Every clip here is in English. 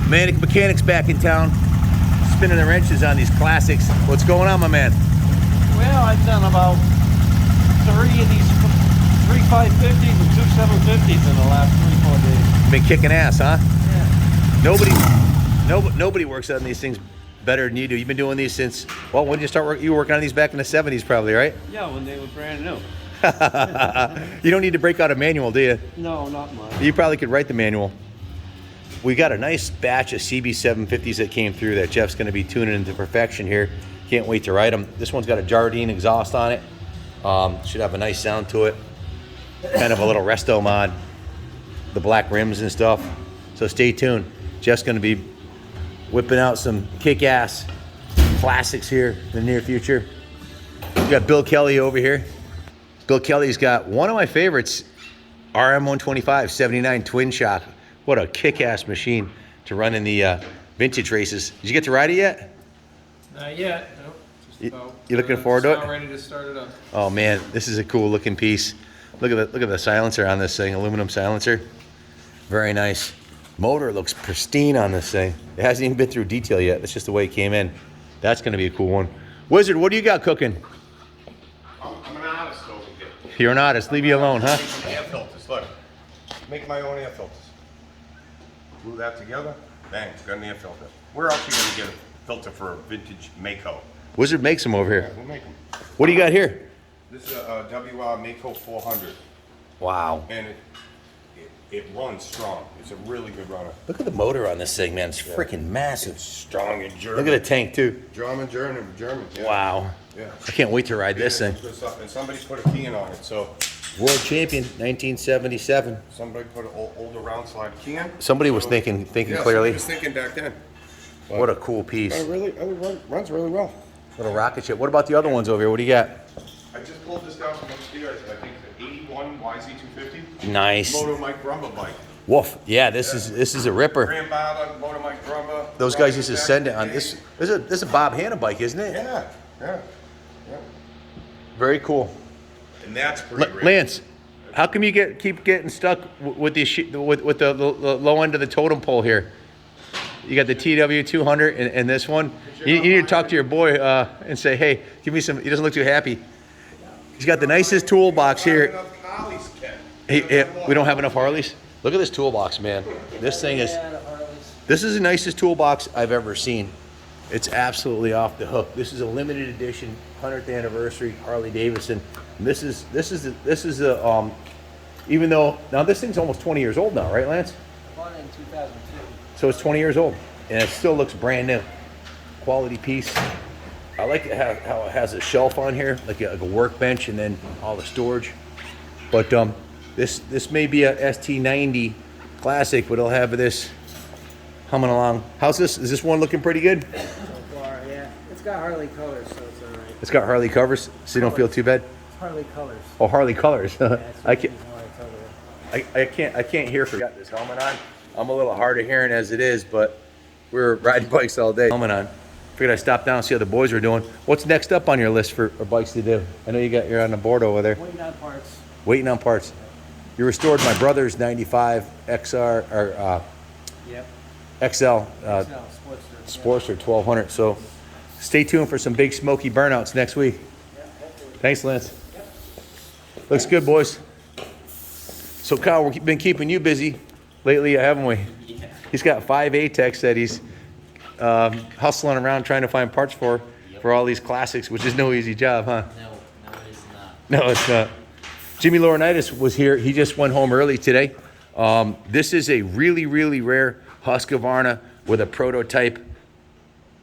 Manic Mechanics back in town, spinning the wrenches on these classics. What's going on, my man? Well, I've done about 3 of these 3 550s and 2 750s in the last 3-4 days. Been kicking ass, huh? Yeah. Nobody works on these things better than you do. You've been doing these since, well, when did you start working? You were working on these back in the 70s probably, right? Yeah, when they were brand new. You don't need to break out a manual, do you? No, not much. You probably could write the manual. We got a nice batch of CB550s that came through that Jeff's going to be tuning into perfection here. Can't wait to ride them. This one's got a Jardine exhaust on it. Should have a nice sound to it. Kind of a little resto mod. The black rims and stuff. So stay tuned. Jeff's going to be whipping out some kick-ass classics here in the near future. We got Bill Kelly over here. Bill Kelly's got one of my favorites, RM125 79 twin shock. What a kick-ass machine to run in the vintage races. Did you get to ride it yet? Not yet. Nope. Just about, you looking forward to it? About ready to start it up. Oh man, this is a cool looking piece. Look at the silencer on this thing, aluminum silencer. Very nice. Motor looks pristine on this thing. It hasn't even been through detail yet. That's just the way it came in. That's going to be a cool one. Wizard, what do you got cooking? I'm an artist over here. You're an artist. Leave you alone, huh? Air filters, look. Make my own air filters. Glue that together, bang, got an air filter. We're actually going to get a filter for a vintage Mako. Wizard makes them over here. Yeah, we'll make them. What do you got here? This is a WR Mako 400, Wow. and it runs strong. It's a really good runner. Look at the motor on this thing, man. It's freaking massive. It's strong and German. Look at the tank, too. German. Yeah. Wow. Yeah. I can't wait to ride this thing. And somebody put a key in on it, so World champion, 1977. somebody put an older round slide key in. Somebody was thinking Yeah, clearly. somebody was thinking back then. What a cool piece. It runs really well. Little rocket ship. What about the other ones over here? What do you got? I just pulled this down from upstairs. I think it's an 81 YZ250. Nice. Moto Mike Grumba bike. Woof. Yeah, this is a ripper. Grandfather, Moto Mike Grumba. Those guys used to send it on this. This is a Bob Hanna bike, isn't it? Yeah. Very cool. And that's pretty rare. Lance, how come you keep getting stuck with the low end of the totem pole here? You got the TW200 and this one. You need to talk to your boy and say, hey, give me some. He doesn't look too happy. He's got the nicest toolbox here. We don't have enough Harleys. Look at this toolbox, man. This thing is. This is the nicest toolbox I've ever seen. It's absolutely off the hook. This is a limited edition 100th anniversary Harley Davidson. And this is even though now this thing's almost 20 years old now, right, Lance? I bought it in 2002. So it's 20 years old, and it still looks brand new. Quality piece. I like how it has a shelf on here, like a workbench, and then all the storage. But this may be a ST90 classic, but it'll have this humming along. How's this? Is this one looking pretty good? So far, yeah. It's got Harley colors, so it's all right. It's got Harley covers, so you don't feel too bad. It's Harley colors. Oh, Harley colors. Yeah, that's I the can't. reason why I told you. I can't hear for got this helmet on. I'm a little hard of hearing as it is, but we're riding bikes all day. Helmet on. Figured I'd stop down and see how the boys are doing. What's next up on your list for bikes to do? I know you're on the board over there. Waiting on parts. Waiting on parts. You restored my brother's 95 XR or Yep. XL XL, Sportster 1200. So stay tuned for some big smoky burnouts next week. Thanks, Lance. Looks good, boys. So Kyle, we've been keeping you busy lately, haven't we? Yeah. He's got 5 ATEX that he's hustling around trying to find parts for all these classics, which is no easy job, huh? No, it is not. No, it's not. Jimmy Laurinaitis was here. He just went home early today. This is a really, really rare Husqvarna with a prototype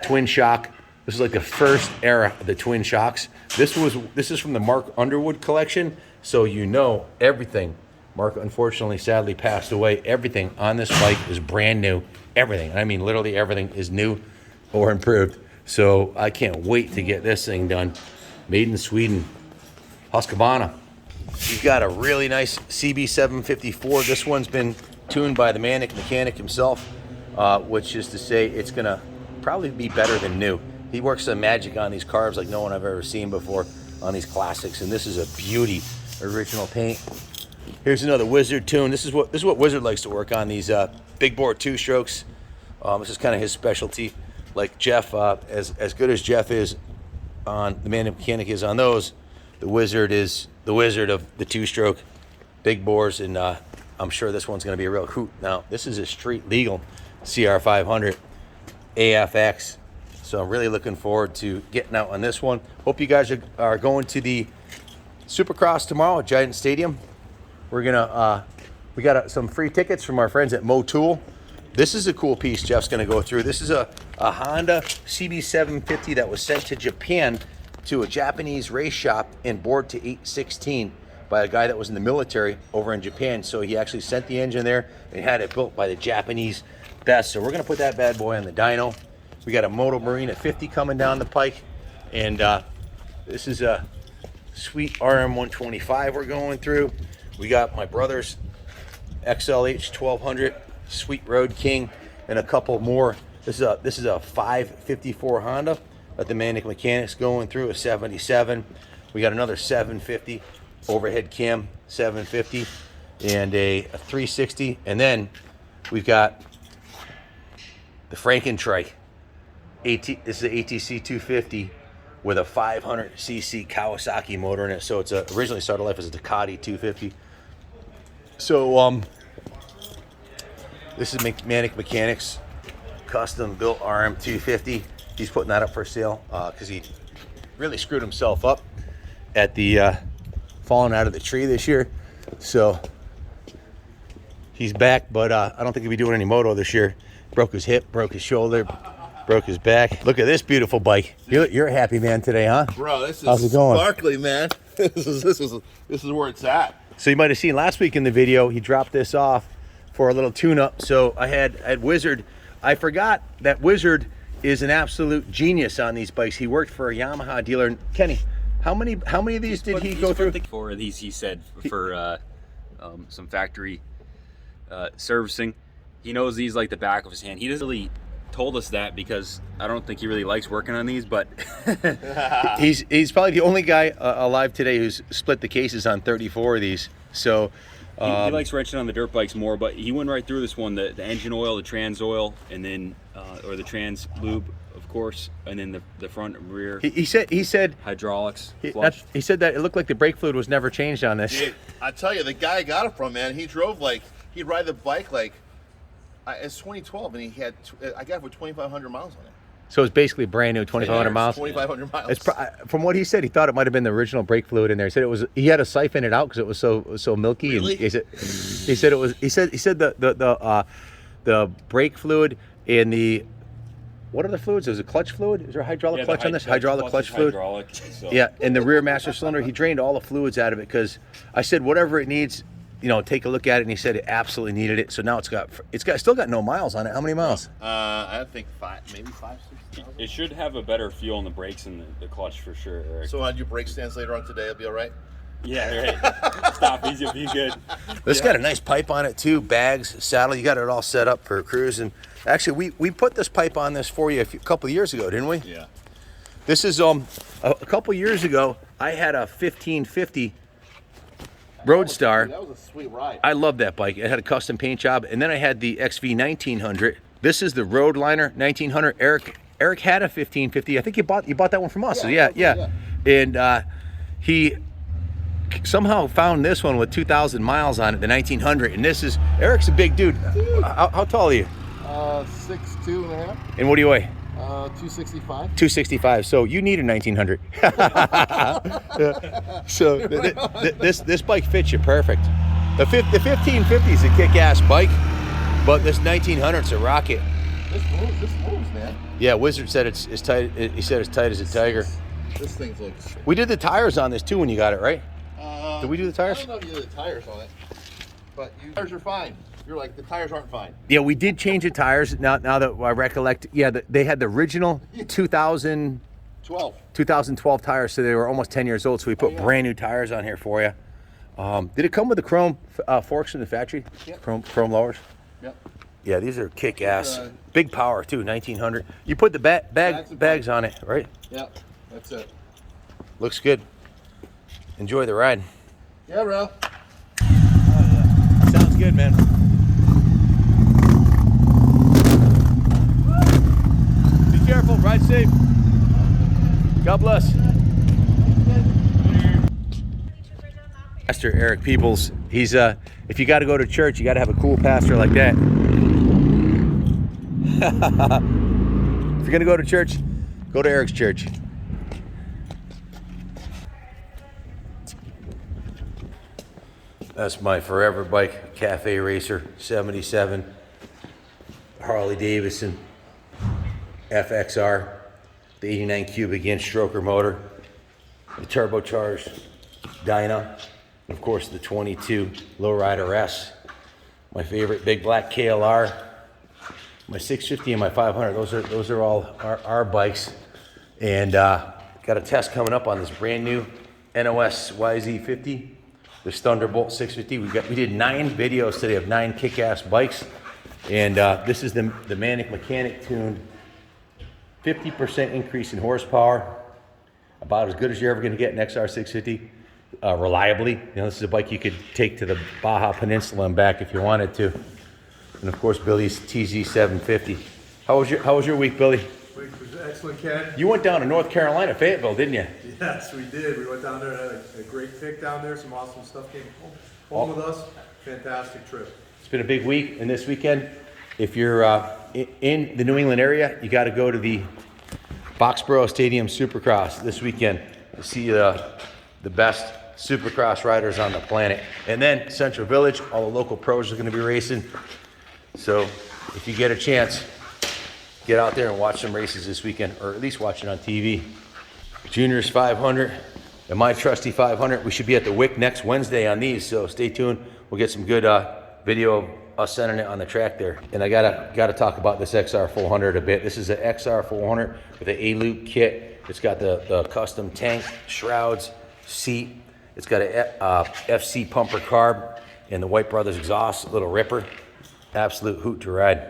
twin shock. This is like the first era of the twin shocks. This is from the Mark Underwood collection, so you know everything. Mark unfortunately sadly passed away. Everything on this bike is brand new. Everything. I mean literally everything is new or improved. So I can't wait to get this thing done. Made in Sweden. Husqvarna. You've got a really nice CB550. This one's been tuned by the Manic mechanic himself, which is to say it's gonna probably be better than new. He works some magic on these carbs like no one I've ever seen before on these classics, and this is a beauty. Original paint. Here's another Wizard tune. This is what Wizard likes to work on, these big bore 2-strokes. This is kind of his specialty. Like Jeff, as good as Jeff is on the man mechanic is on those, the Wizard is the wizard of the two-stroke big bores, and I'm sure this one's going to be a real hoot. Now, this is a street legal CR500 AFX, so I'm really looking forward to getting out on this one. Hope you guys are going to the Supercross tomorrow at Giant Stadium. We're gonna we got some free tickets from our friends at Motul. This is a cool piece Jeff's gonna go through. This is a Honda CB550 that was sent to Japan to a Japanese race shop and bored to 816 by a guy that was in the military over in Japan. So he actually sent the engine there and had it built by the Japanese best. So we're gonna put that bad boy on the dyno. We got a Moto Marine at 50 coming down the pike, and this is a sweet RM125 we're going through. We got my brother's XLH 1200 Sweet Road King and a couple more. This is a 554 Honda that the Manic Mechanics going through, a 77. We got another 750 overhead cam 750 and a 360, and then we've got the Frankentrike this is an ATC 250 with a 500cc Kawasaki motor in it. So it's originally started life as a Ducati 250. So this is Manic Mechanics custom built RM250. He's putting that up for sale because he really screwed himself up at the falling out of the tree this year. So he's back, but I don't think he'll be doing any moto this year. Broke his hip, broke his shoulder, broke his back. Look at this beautiful bike. You're a happy man today, huh? Bro, this is How's it going? sparkly, man. This is where it's at. So you might have seen last week in the video, he dropped this off for a little tune-up. So I had Wizard. I forgot that Wizard is an absolute genius on these bikes. He worked for a Yamaha dealer. Kenny, how many of these did he go through? 4 of these, he said, for some factory servicing. He knows these like the back of his hand. He doesn't really told us that because I don't think he really likes working on these, but he's probably the only guy alive today who's split the cases on 34 of these. So he likes wrenching on the dirt bikes more, but he went right through this one, the engine oil, the trans oil, and then or the trans lube, of course, and then the front and rear. He said hydraulics. He said that it looked like the brake fluid was never changed on this. Dude, I tell you, the guy I got it from, man, he drove he'd ride the bike it's 2012, and I got it with 2,500 miles on it. So it's basically brand new, 2,500 miles. 2,500 miles. From what he said, he thought it might have been the original brake fluid in there. He said he had to siphon it out because it was so milky. Really? And he said the brake fluid and the what other fluids? There's a clutch fluid. Is there a hydraulic clutch on this? Hydraulic clutch fluid. So. Yeah, and the rear master cylinder. He drained all the fluids out of it because I said whatever it needs. Take a look at it, and he said it absolutely needed it. So now it's still got no miles on it. How many miles? I think maybe 5, 6,000. It should have a better feel on the brakes and the clutch for sure, Eric. So on your brake stands later on today, it'll be all right? Yeah, right. Stop, he'll be good. This got a nice pipe on it too, bags, saddle. You got it all set up for cruising. Actually, we put this pipe on this for you a couple of years ago, didn't we? Yeah. This is a couple years ago. I had a 1550 Roadstar. That was a sweet ride. I love that bike. It had a custom paint job, and then I had the XV 1900. This is the Roadliner 1900. Eric had a 1550. I think you bought that one from us. Yeah, So yeah. And he somehow found this one with 2,000 miles on it, the 1900. And this is Eric's a big dude. How tall are you? 6'2" and a half. And what do you weigh? 265. 265. So you need a 1900. So this bike fits you perfect. The 1550 is a kick-ass bike, but this 1900's a rocket. This moves, man. Yeah, Wizard said it's tight. He said it's tight as a tiger. This thing looks. We did the tires on this too when you got it, right? Did we do the tires? I don't know if you did the tires on it, but tires are fine. You're like, the tires aren't fine. Yeah, we did change the tires. Now that I recollect, they had the original 2012 tires, so they were almost 10 years old. So we put brand new tires on here for you. Did it come with the chrome forks in the factory? Yep. Chrome lowers. Yep. Yeah, these are kick-ass. Big power too, 1900. You put the bags on it, right? Yep, that's it. Looks good. Enjoy the ride. Yeah, bro. Sounds good, man. Pastor Eric Peoples. He's if you got to go to church, you got to have a cool pastor like that. If you're gonna go to church, go to Eric's church. That's my forever bike, Cafe Racer 77, Harley Davidson FXR, the 89 cubic inch stroker motor, the turbocharged Dyna, and of course the 22 Lowrider S. My favorite big black KLR, my 650 and my 500. Those are all our bikes, and got a test coming up on this brand new NOS YZ50. This Thunderbolt 650. We did 9 videos today of 9 kick-ass bikes, and this is the Manic Mechanic tuned 50% increase in horsepower, about as good as you're ever going to get in XR 650, reliably. You know, this is a bike you could take to the Baja Peninsula and back if you wanted to. And of course, Billy's TZ750. How was your week, Billy? Week was excellent, Ken. You went down to North Carolina, Fayetteville, didn't you? Yes, we did. We went down there and had a great pick down there. Some awesome stuff came home with us. Fantastic trip. It's been a big week, and this weekend, if you're in the New England area, you got to go to the Foxborough Stadium Supercross this weekend to see the best Supercross riders on the planet. And then Central Village, all the local pros are going to be racing. So if you get a chance, get out there and watch some races this weekend, or at least watch it on TV. Juniors 500 and my trusty 500. We should be at the WIC next Wednesday on these, so stay tuned. We'll get some good video of us sending it on the track there. And I gotta talk about this XR400 a bit. This is an XR400 with an A-loop kit. It's got the custom tank, shrouds, seat. It's got a FC pumper carb and the White Brothers exhaust, little ripper. Absolute hoot to ride.